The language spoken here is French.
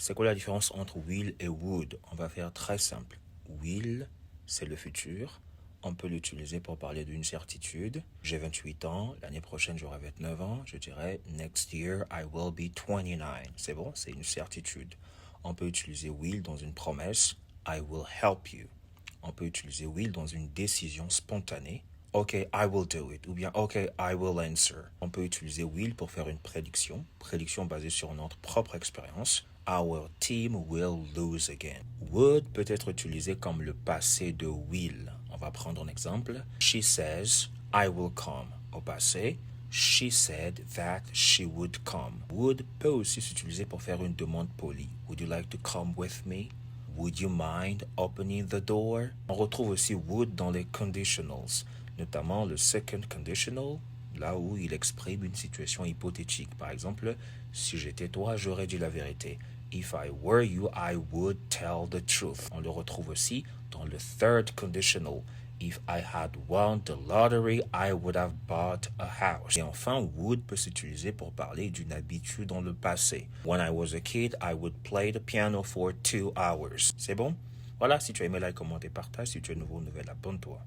C'est quoi la différence entre will et would? On va faire très simple. Will, c'est le futur. On peut l'utiliser pour parler d'une certitude. J'ai 28 ans, l'année prochaine j'aurai 29 ans. Je dirais next year I will be 29. C'est bon, c'est une certitude. On peut utiliser will dans une promesse. I will help you. On peut utiliser will dans une décision spontanée. OK, I will do it. Ou bien OK, I will answer. On peut utiliser will pour faire une prédiction. Prédiction basée sur notre propre expérience. Our team will lose again. Would peut être utilisé comme le passé de will. On va prendre un exemple. She says, I will come. Au passé, she said that she would come. Would peut aussi s'utiliser pour faire une demande polie. Would you like to come with me? Would you mind opening the door? On retrouve aussi would dans les conditionals, notamment le second conditional, là où il exprime une situation hypothétique. Par exemple, si j'étais toi, j'aurais dit la vérité. If I were you, I would tell the truth. On le retrouve aussi dans le third conditional. If I had won the lottery, I would have bought a house. Et enfin, would peut s'utiliser pour parler d'une habitude dans le passé. When I was a kid, I would play the piano for 2 hours. C'est bon? Voilà, si tu as aimé, like, commente et partage. Si tu es nouveau, nouvelle, abonne-toi.